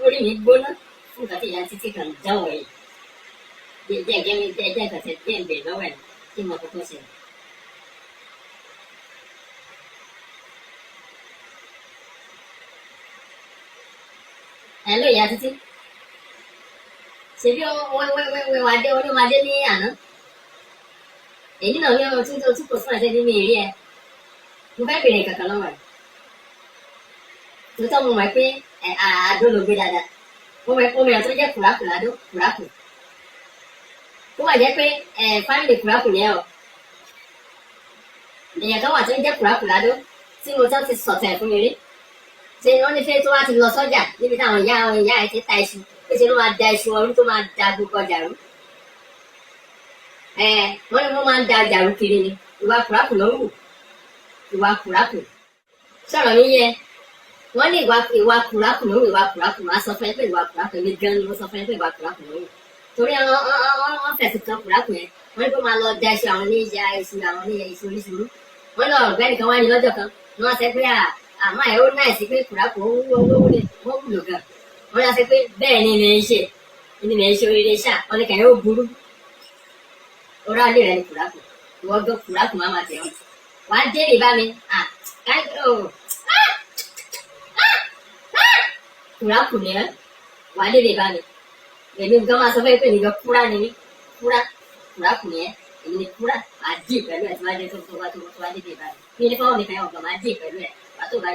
Uri mi gbóná fún kàtí ìyá títí kan dáwọ̀ yìí. Jẹ́ kàtẹ́ díẹ̀ ń bè lọ́wọ́ ẹ̀ kí mo kọ́kọ́ ṣe. Hello ìyá títí. Ṣèbí wà dé ní àná? Èyí náà ní ọmọ tí kò fún àṣẹ nínú ìrí ẹ. Mo fẹ́ bèrè kankan lọ́wọ́ ẹ̀. Tòótọ́ mo mọ̀ pé àdó ló gbé dáadáa. Mo mọ̀ tó jẹ́ kùrákùládó kùrákù. Ó wà jẹ́ pé fámìlì kùrákù ni ẹ o. Èèyàn kan wà tó jẹ́ kùrákùládó tí mo tán ti sọ̀tẹ̀ fún mi rí. Ṣé wọ́n ní fẹ́ tó wá ti lọ sọ́jà níbi táwọn ìyá ẹ̀ ti ta iṣu. Ṣé ló máa da iṣu ọrú tó máa da gbogbo ọjà rú? Wọ́n ní wọ́n máa ń da ọjà rú kiri ni. Ìwà kùrákù ló ń wù. Ìwà kùrákù. Sọ̀rọ̀ mi yẹ. Wọ́n ní ìwà kùrákù ló ń wù, ìwà kùrákù. Màá sọ fún ẹ pé ìwà kùrákù mi gan ni mo sọ fún ẹ pé ìwà kùrákù ló ń wù. Torí wọ́n fẹ̀sùn kan kùrákù yẹn. Wọ́n ní kó máa lọ da iṣu àwọn oníṣẹ́ iṣu àwọn oníṣẹ́ iṣu oríṣiríṣi. Wọ́n lọ ọ̀gbẹ́ni kan wá ní lọ́jọ́ kan. Wọ́n sọ pé àmọ́ ẹ̀ ó náà sí pé kùrákù ó wúlò gan. Wọ́n yà sọ pé bẹ́ẹ̀ ni ilẹ̀ iṣẹ́ oríire ṣá wọ́n ní kẹ̀yẹ́ ó burú. Orá ilé rẹ̀ ni kùrákù. Ìwọ gbọ́ kùrákù máa tẹ̀ wọ́n. Wàá dé ìbá mi. Kùrákù ni ẹ́. Wàá dé ìbá mi. Èmi nǹkan máa sọ fẹ́ pé nìkan kúrá ni mí. Kùrákù ni ẹ́. Èmi ni kúrá. Màá dì pẹ̀lú ẹ̀ tí wàá dé tó wá dé ìbá mi. Mi ní fọwọ́ mi fẹ́ ọ̀gbọ̀n máa dì pẹ̀lú ẹ̀. Wàá tó bá